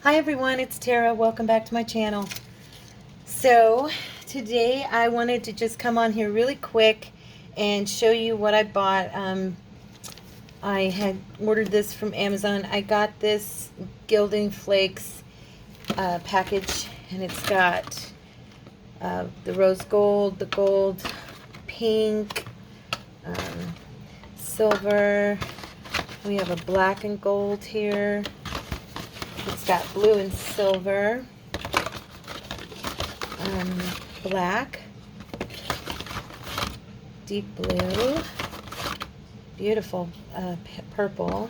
Hi everyone, it's Tara. Welcome back to my channel. So today I wanted to just come on here really quick and show you what I bought. I had ordered this from Amazon. I got this Gilding Flakes package, and it's got the rose gold, the gold, pink, silver. We have a black and gold here. It's got blue and silver, black, deep blue, beautiful purple,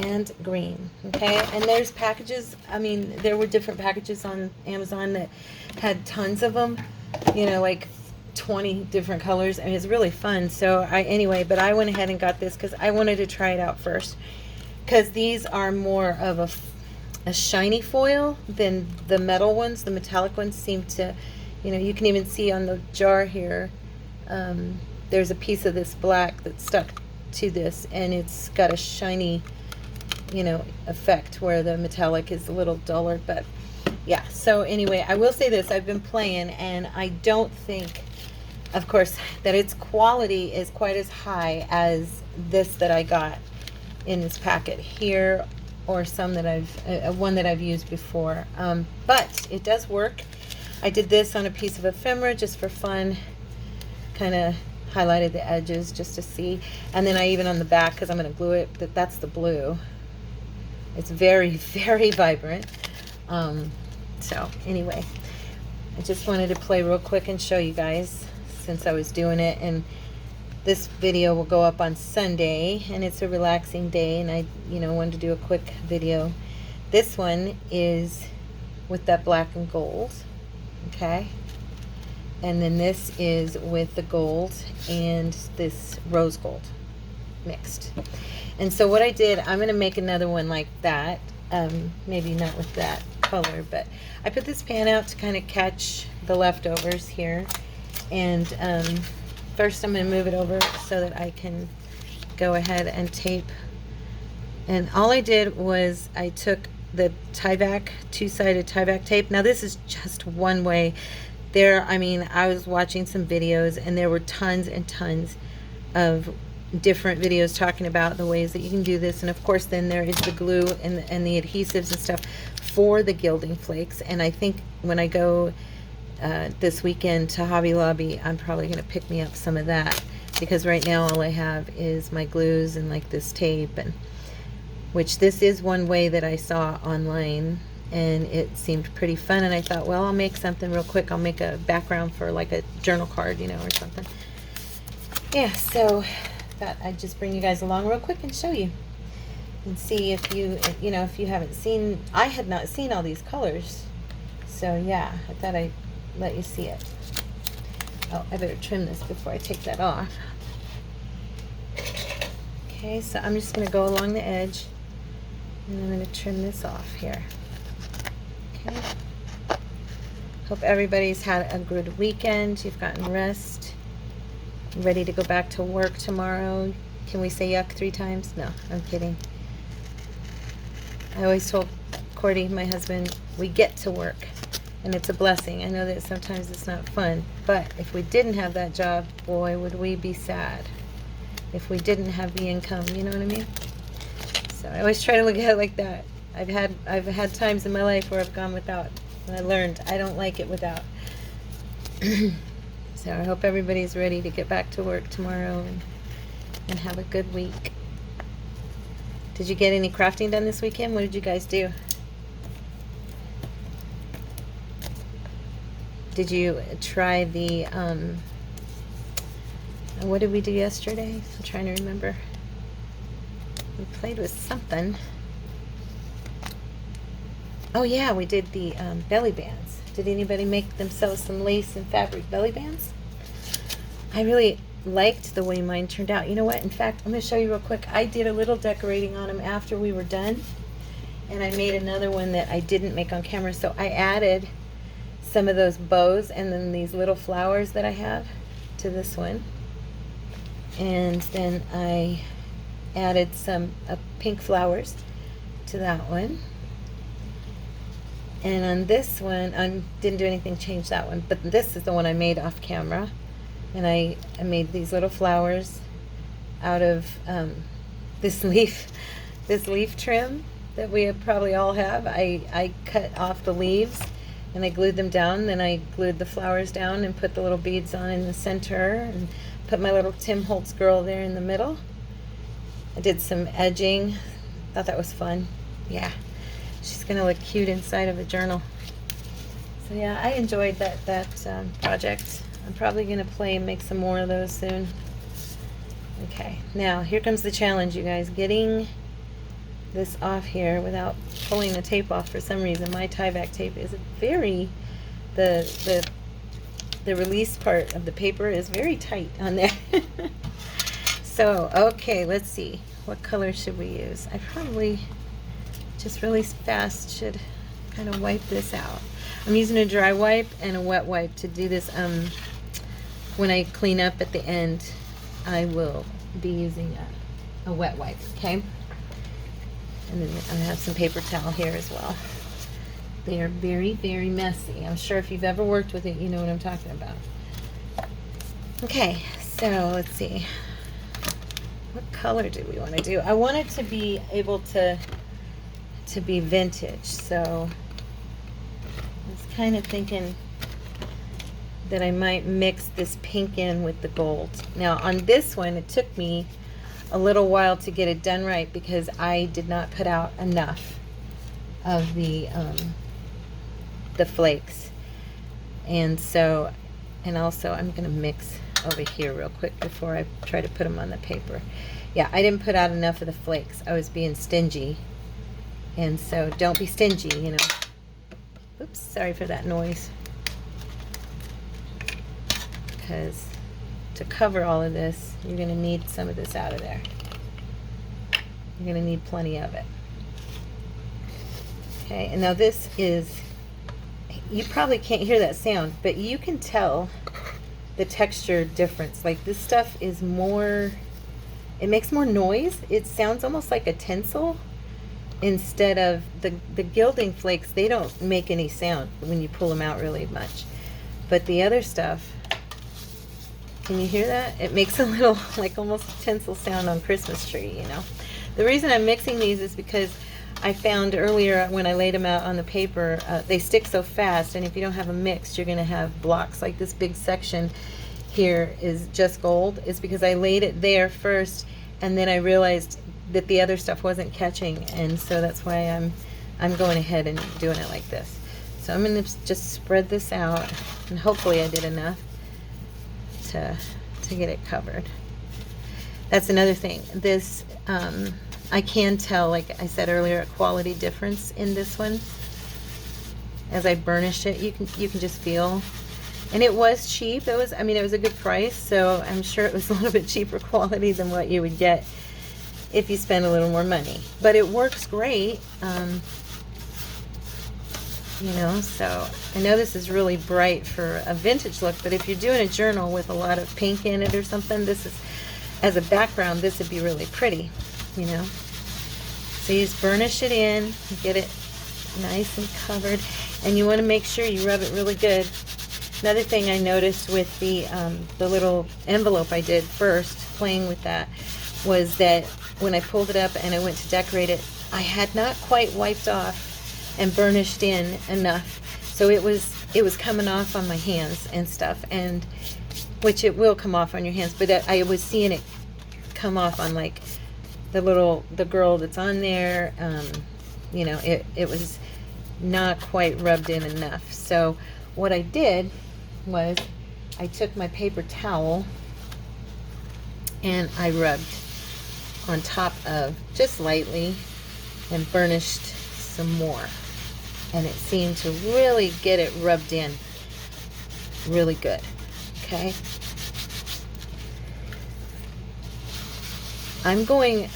and green. Okay, and there's packages. I mean, there were different packages on Amazon that had tons of them, you know, like 20 different colors. I mean, it's really fun. So but I went ahead and got this because I wanted to try it out first, because these are more of a shiny foil than the metal ones. The metallic ones seem to, you know, you can even see on the jar here, there's a piece of this black that's stuck to this, and it's got a shiny, you know, effect where the metallic is a little duller. But yeah, so anyway, I will say this: I've been playing, and I don't think, of course, that its quality is quite as high as this that I got in this packet here, or some that one that I've used before, but it does work. I did this on a piece of ephemera just for fun, kind of highlighted the edges just to see, and then I even on the back, because I'm going to glue it, that's the blue. It's very, very vibrant. So anyway, I just wanted to play real quick and show you guys, since I was doing it. And this video will go up on Sunday, and it's a relaxing day, and I, you know, wanted to do a quick video. This one is with that black and gold, okay? And then this is with the gold and this rose gold mixed. And so what I did, I'm going to make another one like that. Maybe not with that color, but I put this pan out to kind of catch the leftovers here. And first I'm going to move it over so that I can go ahead and tape. And all I did was I took the tie-back, two-sided tie-back tape. Now this is just one way. I mean, I was watching some videos, and there were tons and tons of different videos talking about the ways that you can do this. And of course then there is the glue and the adhesives and stuff for the gilding flakes. And I think when I go this weekend to Hobby Lobby, I'm probably going to pick me up some of that, because right now all I have is my glues and like this tape, and which this is one way that I saw online, and it seemed pretty fun. And I thought, well, I'll make something real quick. I'll make a background for like a journal card, you know, or something. Yeah, so thought I'd just bring you guys along real quick and show you, and see if you know, if you haven't seen. I had not seen all these colors, so yeah, I thought I'd let you see it. Oh, I better trim this before I take that off. Okay, so I'm just going to go along the edge, and I'm going to trim this off here. Okay. Hope everybody's had a good weekend. You've gotten rest. Ready to go back to work tomorrow. Can we say yuck 3 times? No, I'm kidding. I always told Cordy, my husband, we get to work, and it's a blessing. I know that sometimes it's not fun, but if we didn't have that job, boy, would we be sad if we didn't have the income, you know what I mean? So I always try to look at it like that. I've had times in my life where I've gone without, and I learned I don't like it without. So I hope everybody's ready to get back to work tomorrow and have a good week. Did you get any crafting done this weekend? What did you guys do? Did you try the, what did we do yesterday? I'm trying to remember. We played with something. Oh yeah, we did the belly bands. Did anybody make themselves some lace and fabric belly bands? I really liked the way mine turned out. You know what? In fact, I'm going to show you real quick. I did a little decorating on them after we were done, and I made another one that I didn't make on camera. So I added some of those bows and then these little flowers that I have to this one, and then I added some pink flowers to that one. And on this one, I didn't do anything, change that one. But this is the one I made off camera. And I made these little flowers out of this leaf trim that we probably all have. I cut off the leaves and I glued them down. Then I glued the flowers down and put the little beads on in the center and put my little Tim Holtz girl there in the middle. I did some edging. Thought that was fun. Yeah. She's gonna look cute inside of a journal. So yeah, I enjoyed that project. I'm probably gonna play and make some more of those soon. Okay, now here comes the challenge, you guys. Getting this off here without pulling the tape off for some reason. My tie-back tape is very, the release part of the paper is very tight on there. So, okay, let's see. What color should we use? I probably just really fast should kind of wipe this out. I'm using a dry wipe and a wet wipe to do this. When I clean up at the end, I will be using a wet wipe, okay? And then I have some paper towel here as well. They are very, very messy. I'm sure if you've ever worked with it, you know what I'm talking about. Okay, so let's see. What color do we want to do? I want it to be able to be vintage, so I was kind of thinking that I might mix this pink in with the gold. Now on this one, it took me a little while to get it done right because I did not put out enough of the flakes, and so, and also I'm gonna mix over here real quick before I try to put them on the paper. Yeah, I didn't put out enough of the flakes. I was being stingy. And so don't be stingy, you know. Oops, sorry for that noise. Because to cover all of this, you're going to need some of this out of there. You're going to need plenty of it. Okay, and now this is, you probably can't hear that sound, but you can tell the texture difference. Like this stuff is more, it makes more noise. It sounds almost like a tinsel. Instead of the gilding flakes, they don't make any sound when you pull them out really much. But the other stuff, can you hear that? It makes a little, like almost a tinsel sound on Christmas tree, you know. The reason I'm mixing these is because I found earlier when I laid them out on the paper, they stick so fast, and if you don't have them mixed, you're going to have blocks. Like this big section here is just gold. It's because I laid it there first, and then I realized that the other stuff wasn't catching, and so that's why I'm going ahead and doing it like this. So I'm going to just spread this out, and hopefully I did enough to get it covered. That's another thing. This I can tell, like I said earlier, a quality difference in this one. As I burnish it, you can just feel. And it was cheap. It was, I mean, it was a good price, so I'm sure it was a little bit cheaper quality than what you would get if you spend a little more money. But it works great. You know, so I know this is really bright for a vintage look, but if you're doing a journal with a lot of pink in it or something, this is, as a background, this would be really pretty, you know. So you just burnish it in, get it nice and covered, and you want to make sure you rub it really good. Another thing I noticed with the little envelope I did first, playing with that, was that when I pulled it up and I went to decorate it, I had not quite wiped off and burnished in enough, so it was coming off on my hands and stuff, and which it will come off on your hands, but I was seeing it come off on like the girl that's on there. You know, it was not quite rubbed in enough. So what I did was I took my paper towel and I rubbed on top of, just lightly, and burnished some more, and it seemed to really get it rubbed in really good. Okay, I'm going,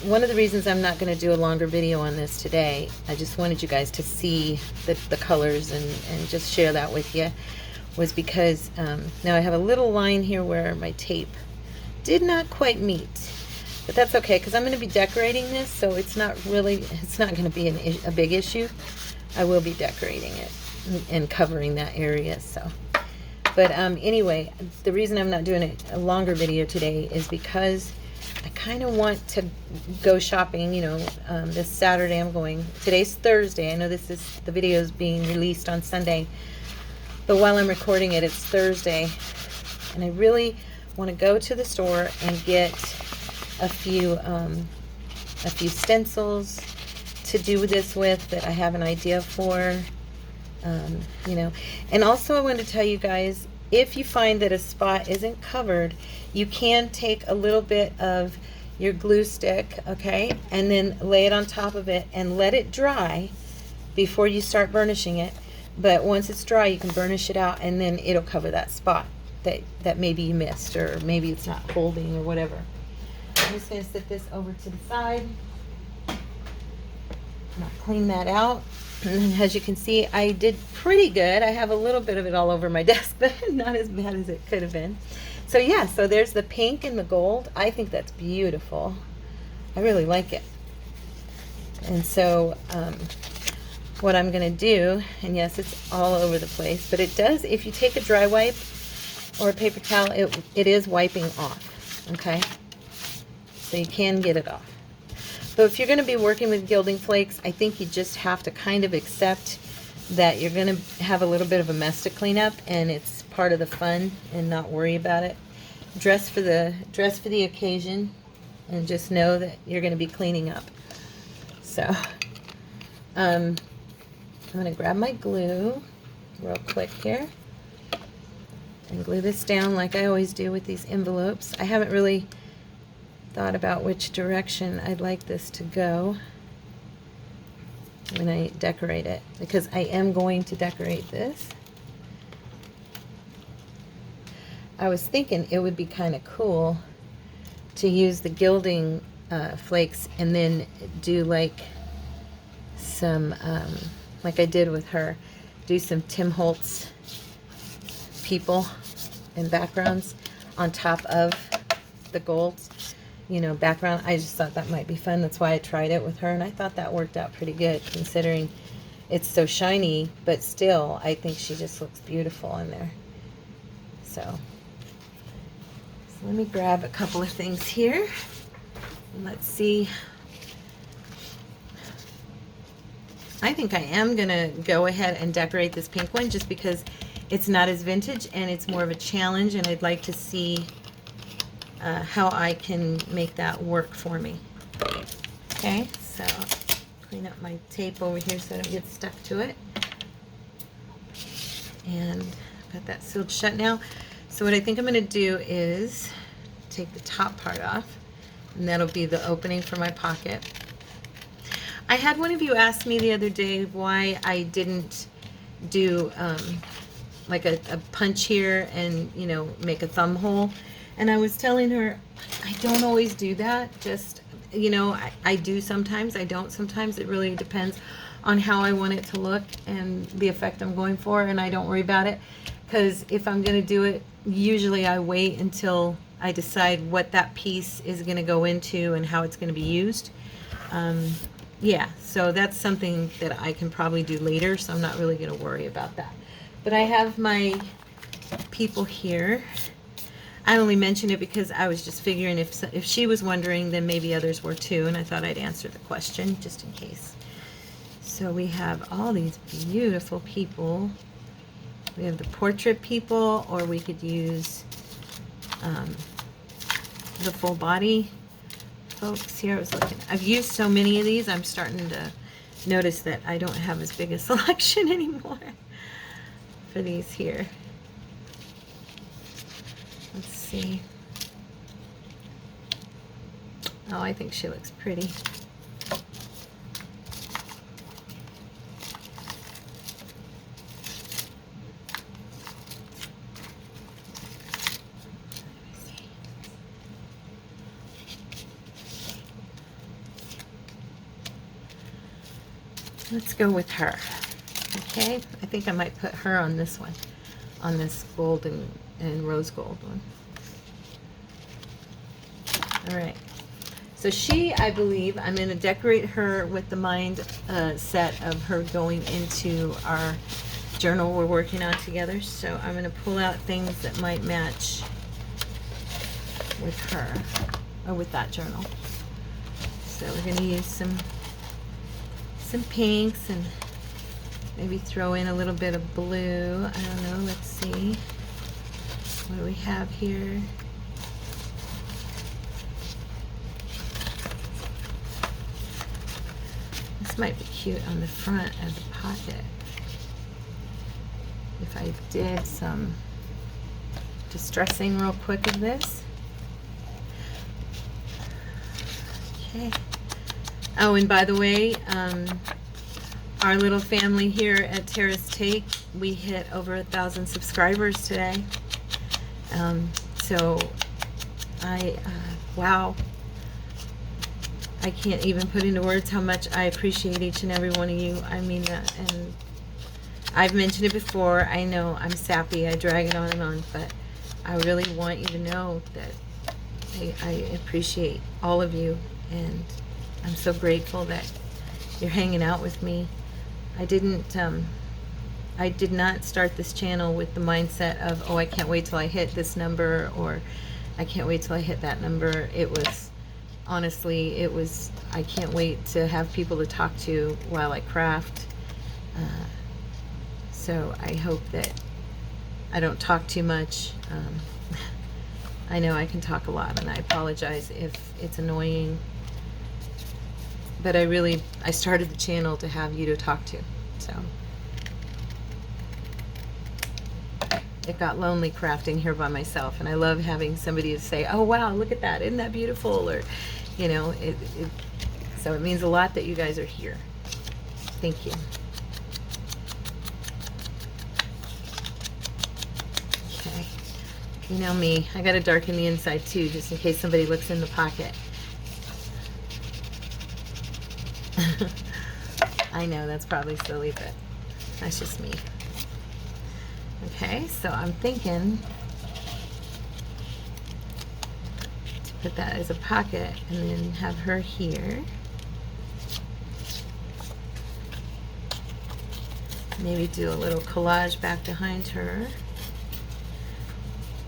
one of the reasons I'm not going to do a longer video on this today, I just wanted you guys to see the colors and just share that with you, was because now I have a little line here where my tape did not quite meet. But that's okay, because I'm going to be decorating this, so it's not going to be a big issue. I will be decorating it and covering that area. So, but anyway, the reason I'm not doing a longer video today is because I kind of want to go shopping. You know, this Saturday I'm going. Today's Thursday. I know the video is being released on Sunday, but while I'm recording it, it's Thursday, and I really want to go to the store and get a few stencils to do this with that I have an idea for. You know, and also I want to tell you guys, if you find that a spot isn't covered, you can take a little bit of your glue stick, okay, and then lay it on top of it and let it dry before you start burnishing it. But once it's dry, you can burnish it out, and then it'll cover that spot that maybe you missed, or maybe it's not holding or whatever. I'm just going to set this over to the side. I'll clean that out. And as you can see, I did pretty good. I have a little bit of it all over my desk, but not as bad as it could have been. So yeah, so there's the pink and the gold. I think that's beautiful. I really like it. And so what I'm going to do, and yes, it's all over the place, but it does, if you take a dry wipe or a paper towel, it is wiping off, okay? So you can get it off. So if you're going to be working with gilding flakes, I think you just have to kind of accept that you're going to have a little bit of a mess to clean up, and it's part of the fun, and not worry about it. Dress for the occasion, and just know that you're going to be cleaning up. So I'm going to grab my glue real quick here and glue this down like I always do with these envelopes. I haven't really thought about which direction I'd like this to go when I decorate it, because I am going to decorate this. I was thinking it would be kind of cool to use the gilding flakes and then do like some, like I did with her, do some Tim Holtz people and backgrounds on top of the gold, you know, background. I just thought that might be fun. That's why I tried it with her, and I thought that worked out pretty good considering it's so shiny, but still I think she just looks beautiful in there. So let me grab a couple of things here and let's see. I think I am gonna go ahead and decorate this pink one just because it's not as vintage and it's more of a challenge, and I'd like to see how I can make that work for me. Okay, so clean up my tape over here so I don't get stuck to it. And I've got that sealed shut now. So what I think I'm going to do is take the top part off, and that'll be the opening for my pocket. I had one of you ask me the other day why I didn't do like a punch here and, you know, make a thumb hole. And I was telling her, I don't always do that. Just, you know, I do sometimes, I don't sometimes. It really depends on how I want it to look and the effect I'm going for, and I don't worry about it. Because if I'm going to do it, usually I wait until I decide what that piece is going to go into and how it's going to be used. Yeah, so that's something that I can probably do later, so I'm not really going to worry about that. But I have my people here. I only mentioned it because I was just figuring if she was wondering, then maybe others were too, and I thought I'd answer the question just in case. So we have all these beautiful people. We have the portrait people, or we could use the full body folks here. I was looking. I've used so many of these, I'm starting to notice that I don't have as big a selection anymore for these here. Let's see. Oh, I think she looks pretty. Let's go with her. Okay, I think I might put her on this one, on this gold and rose gold one. All right, So she, I believe, I'm going to decorate her with the mind set of her going into our journal we're working on together. So I'm going to pull out things that might match with her, or with that journal. So we're going to use some pinks and maybe throw in a little bit of blue. I don't know, let's see. What do we have here? This might be cute on the front of the pocket. If I did some distressing real quick of this. Okay. Oh, and by the way, our little family here at Tara's Take, we hit over 1,000 subscribers today. So wow. I can't even put into words how much I appreciate each and every one of you. I mean that, and I've mentioned it before. I know I'm sappy, I drag it on and on, but I really want you to know that I appreciate all of you, and I'm so grateful that you're hanging out with me. I did not start this channel with the mindset of, oh, I can't wait till I hit this number, or I can't wait till I hit that number. It was, honestly, it was, I can't wait to have people to talk to while I craft. So I hope that I don't talk too much. I know I can talk a lot, and I apologize if it's annoying. But I started the channel to have you to talk to. So it got lonely crafting here by myself, and I love having somebody to say, oh wow, look at that, isn't that beautiful? Or, you know, so it means a lot that you guys are here. Thank you. Okay, you know me, I gotta darken the inside too, just in case somebody looks in the pocket. I know that's probably silly, but that's just me. Okay, so I'm thinking to put that as a pocket and then have her here. Maybe do a little collage back behind her.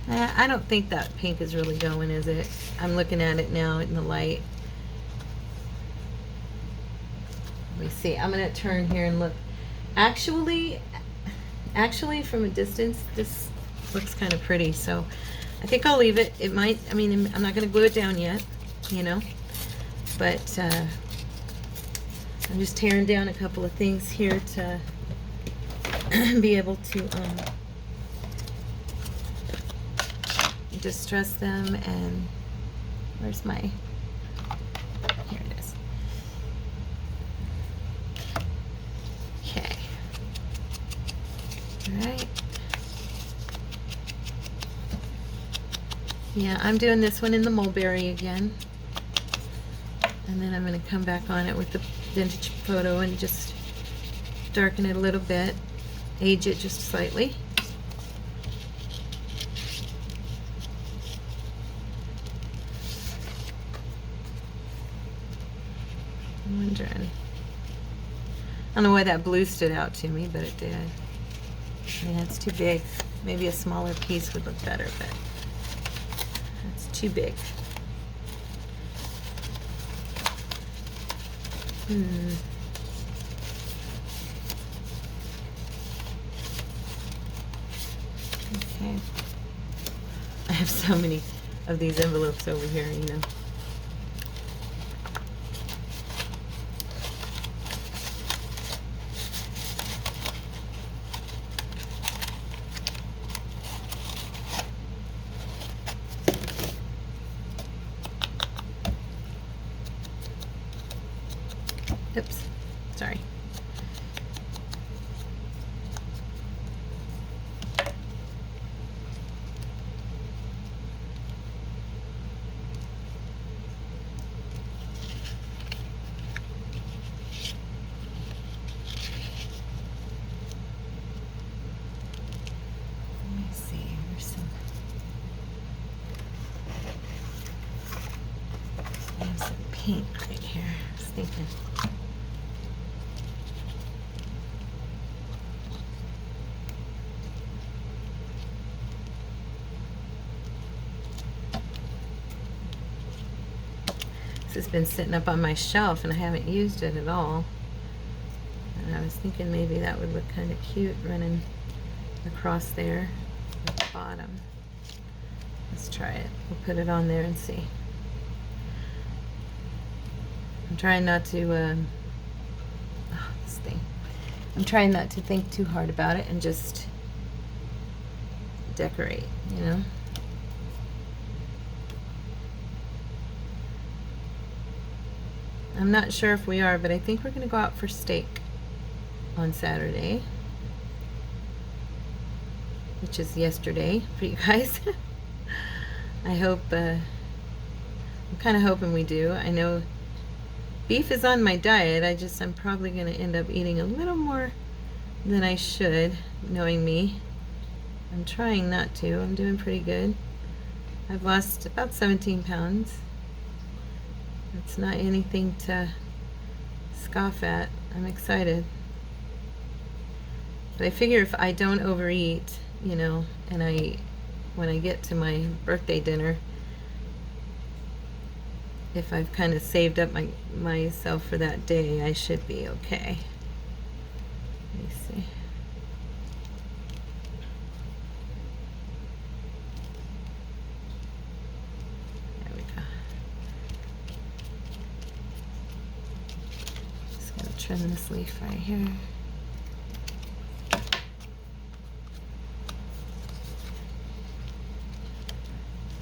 I don't think that pink is really going, is it? I'm looking at it now in the light. Let me see. I'm going to turn here and look. Actually, from a distance, this looks kind of pretty, so I think I'll leave it. It might, I mean, I'm not going to glue it down yet, you know, but I'm just tearing down a couple of things here to be able to distress them. And where's my, here it is. Okay. Alright. Yeah, I'm doing this one in the mulberry again. And then I'm going to come back on it with the vintage photo and just darken it a little bit. Age it just slightly. I'm wondering. I don't know why that blue stood out to me, but it did. Yeah, it's too big. Maybe a smaller piece would look better, but that's too big. Okay. I have so many of these envelopes over here, you know. Oops, sorry. paint right here. I was thinking. This has been sitting up on my shelf and I haven't used it at all. And I was thinking maybe that would look kind of cute running across there at the bottom. Let's try it. We'll put it on there and see. I'm trying not to, this thing. I'm trying not to think too hard about it and just decorate, you know? I'm not sure if we are, but I think we're going to go out for steak on Saturday, which is yesterday for you guys. I hope, I'm kind of hoping we do. I know beef is on my diet. I'm probably going to end up eating a little more than I should, knowing me. I'm trying not to. I'm doing pretty good. I've lost about 17 pounds. It's not anything to scoff at. I'm excited. But I figure if I don't overeat, you know, and when I get to my birthday dinner, if I've kind of saved up myself for that day, I should be okay. Let me see. There we go. Just gonna trim this leaf right here.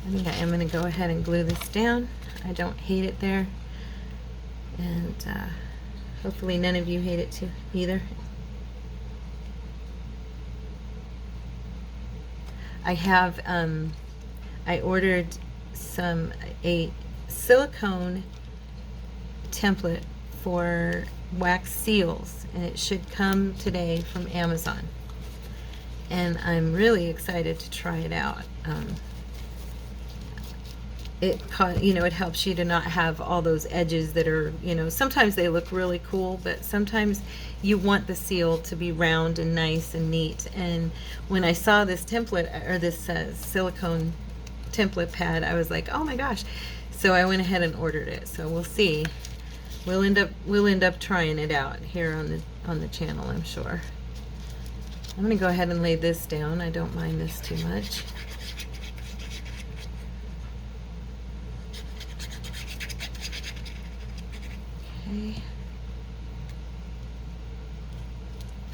I think I am going to go ahead and glue this down. I don't hate it there, and hopefully none of you hate it too either. I have I ordered a silicone template for wax seals, and it should come today from Amazon, and I'm really excited to try it out. It helps you to not have all those edges that are, sometimes they look really cool, but sometimes you want the seal to be round and nice and neat. And when I saw this template, or this silicone template pad, I was like, oh my gosh. So I went ahead and ordered it. So we'll see. We'll end up trying it out here on the channel, I'm sure. I'm going to go ahead and lay this down. I don't mind this too much.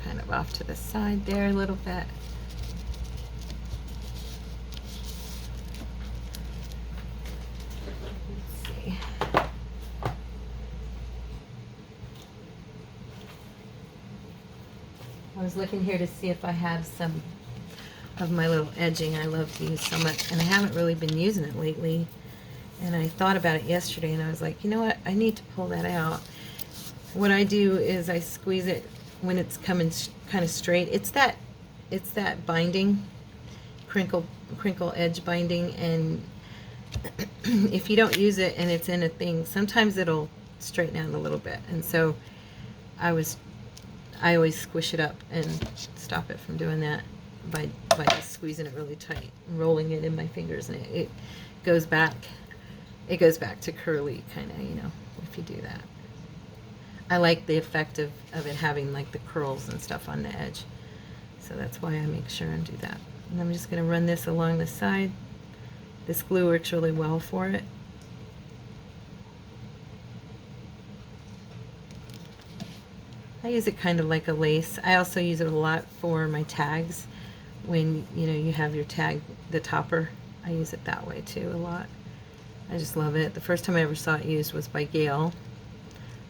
Kind of off to the side there a little bit. Let's see. I was looking here to see if I have some of my little edging I love to use so much, and I haven't really been using it lately. And I thought about it yesterday, and I was like, you know what, I need to pull that out. What I do is I squeeze it when it's coming kind of straight. It's that binding, crinkle edge binding, and if you don't use it and it's in a thing, sometimes it'll straighten out a little bit. And so I always squish it up and stop it from doing that by just squeezing it really tight and rolling it in my fingers, and it goes back. It goes back to curly, kind of, if you do that. I like the effect of it having like the curls and stuff on the edge. So that's why I make sure and do that. And I'm just going to run this along the side. This glue works really well for it. I use it kind of like a lace. I also use it a lot for my tags. When you have your tag, the topper, I use it that way too a lot. I just love it. The first time I ever saw it used was by Gail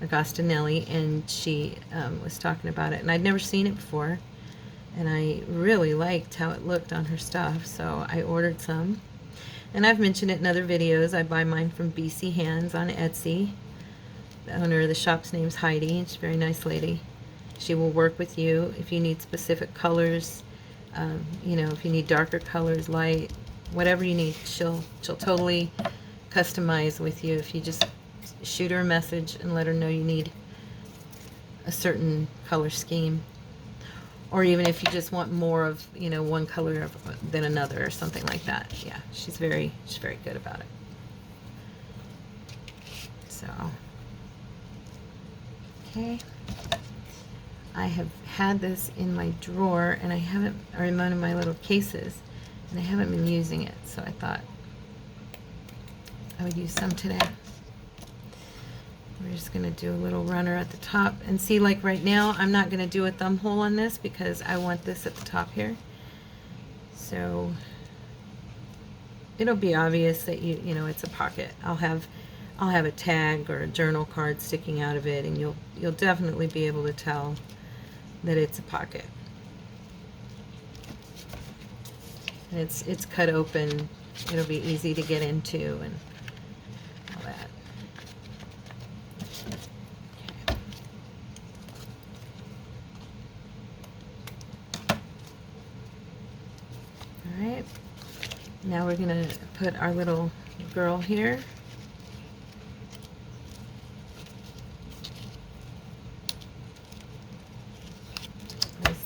Agostinelli, and she was talking about it, and I'd never seen it before, and I really liked how it looked on her stuff, so I ordered some. And I've mentioned it in other videos. I buy mine from BC Hands on Etsy. The owner of the shop's name's Heidi. She's a very nice lady. She will work with you if you need specific colors, if you need darker colors, light, whatever you need, she'll totally customize with you. shoot her a message and let her know you need a certain color scheme. Or even if you just want more of, you know, one color than another or something like that. Yeah, she's very good about it. So, okay. I have had this in my drawer and I haven't, or in one of my little cases, and I haven't been using it, so I thought I would use some today. We're just going to do a little runner at the top, and see, like right now I'm not going to do a thumb hole on this because I want this at the top here, so it'll be obvious that you know it's a pocket. I'll have a tag or a journal card sticking out of it, and you'll definitely be able to tell that it's a pocket. And it's cut open. It'll be easy to get into and all that. Okay. All right. Now we're gonna put our little girl here.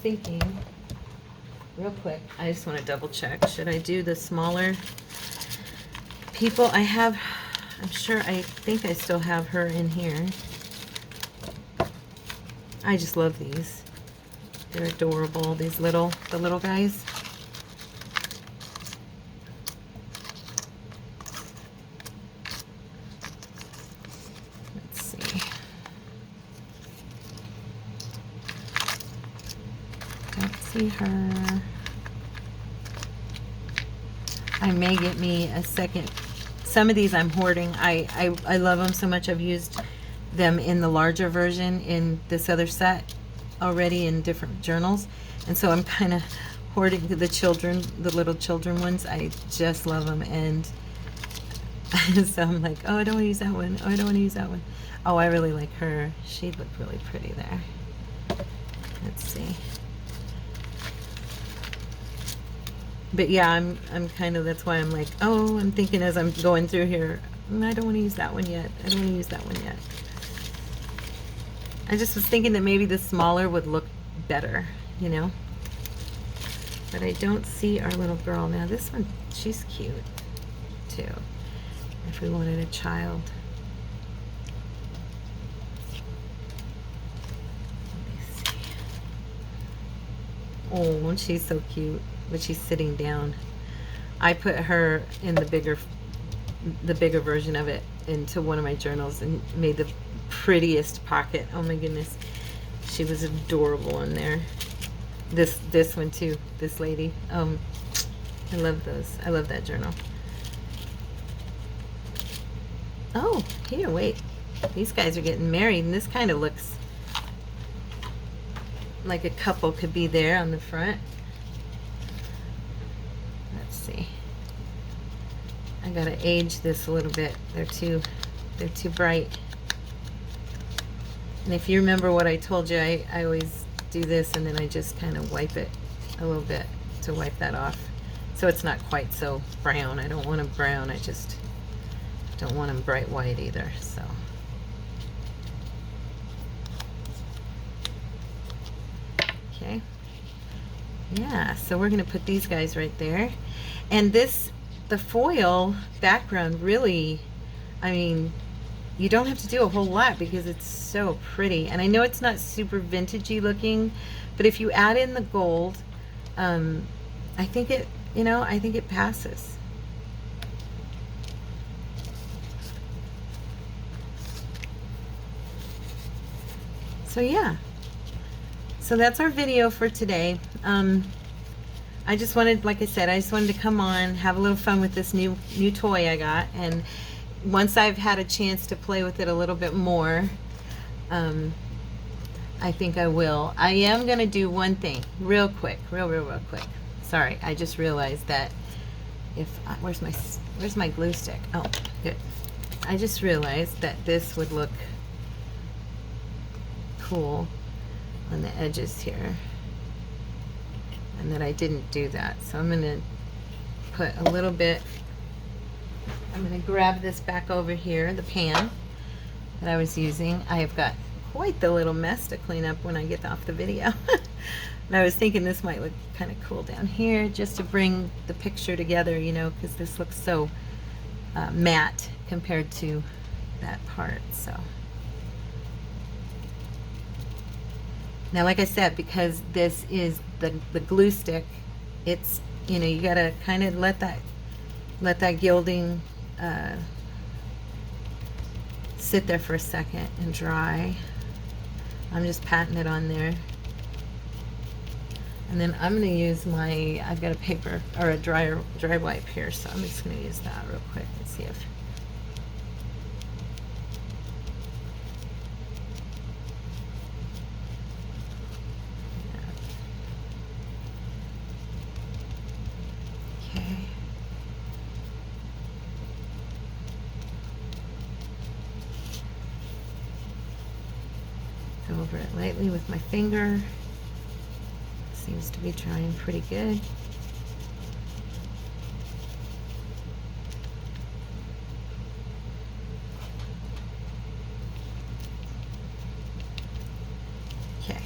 Thinking real quick, I just want to double check, should I do the smaller people? I think I still have her in here. I just love these, they're adorable, the little guys. Let's see. Don't see her. I may get me a second. Some of these I'm hoarding. I love them so much. I've used them in the larger version in this other set already in different journals, and so I'm kind of hoarding the little children ones. I just love them, and so I'm like, oh, I don't want to use that one. Oh, I don't want to use that one. Oh, I really like her. She looked really pretty there. Let's see. But yeah, I'm kind of, that's why I'm like, oh, I'm thinking as I'm going through here, I don't want to use that one yet. I don't want to use that one yet. I just was thinking that maybe the smaller would look better, you know. But I don't see our little girl. Now this one, she's cute too, if we wanted a child. Let me see. Oh, she's so cute. But she's sitting down. I put her in the bigger version of it into one of my journals and made the prettiest pocket. Oh my goodness, she was adorable in there. This one too, this lady. I love those. I love that journal. Oh, here, wait. These guys are getting married, and this kind of looks like a couple could be there on the front. I gotta age this a little bit. They're too bright. And if you remember what I told you, I always do this and then I just kind of wipe it a little bit to wipe that off, so it's not quite so brown. I don't want them brown. I just don't want them bright white either. So okay, yeah. So we're gonna put these guys right there, and the foil background really, I mean, you don't have to do a whole lot because it's so pretty. And I know it's not super vintagey looking, but if you add in the gold, I think it, I think it passes. So yeah, so that's our video for today. I just wanted, like I said, I just wanted to come on, have a little fun with this new toy I got, and once I've had a chance to play with it a little bit more, I think I will. I am gonna do one thing real quick, real quick. Sorry, I just realized that where's my glue stick? Oh, good. I just realized that this would look cool on the edges here, and that I didn't do that. So I'm gonna put a little bit, I'm gonna grab this back over here, the pan, that I was using. I have got quite the little mess to clean up when I get off the video. And I was thinking this might look kind of cool down here just to bring the picture together, you know, because this looks so matte compared to that part. So now, like I said, because this is the glue stick, it's, you know, you gotta kind of let that gilding sit there for a second and dry. I'm just patting it on there, and then I'm gonna use my, I've got a paper or a dry wipe here, so I'm just gonna use that real quick and see if go over it lightly with my finger. Seems to be drying pretty good. Okay.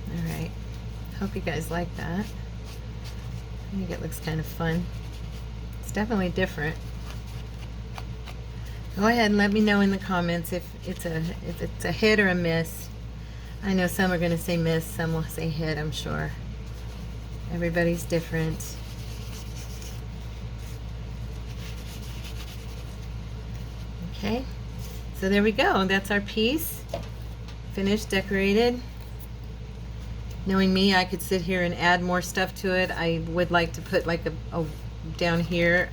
All right. Hope you guys like that. I think it looks kind of fun. It's definitely different. Go ahead and let me know in the comments if it's a hit or a miss. I know some are going to say miss, some will say hit, I'm sure. Everybody's different. Okay, so there we go. That's our piece. Finished, decorated. Knowing me, I could sit here and add more stuff to it. I would like to put like a down here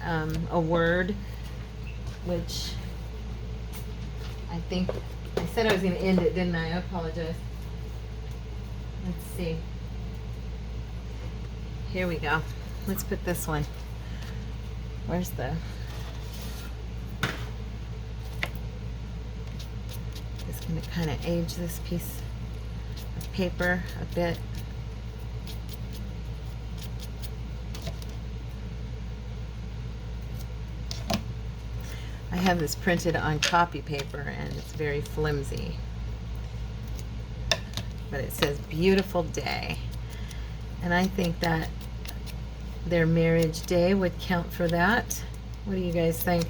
a word, which I think I said I was going to end it, didn't I? I apologize. Let's see. Here we go. Let's put this one. Where's the... Just going to kind of age this piece of paper a bit. I have this printed on copy paper and it's very flimsy, but it says beautiful day, and I think that their marriage day would count for that. What do you guys think?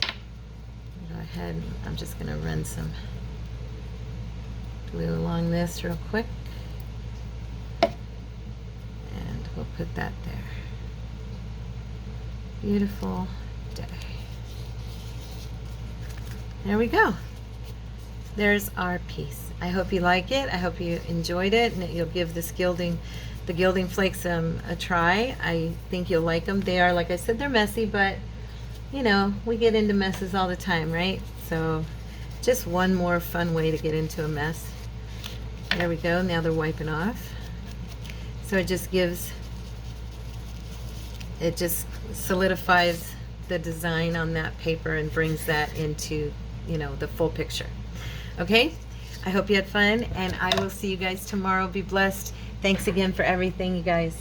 Go ahead, I'm just going to run some glue along this real quick, and we'll put that there. Beautiful day. There we go. There's our piece. I hope you like it. I hope you enjoyed it, and that you'll give this the gilding flakes a try. I think you'll like them. They are, like I said, they're messy, but you know, we get into messes all the time, right? So just one more fun way to get into a mess. There we go. Now they're wiping off. So it just solidifies the design on that paper and brings that into, you know, the full picture. Okay, I hope you had fun, and I will see you guys tomorrow. Be blessed. Thanks again for everything, you guys.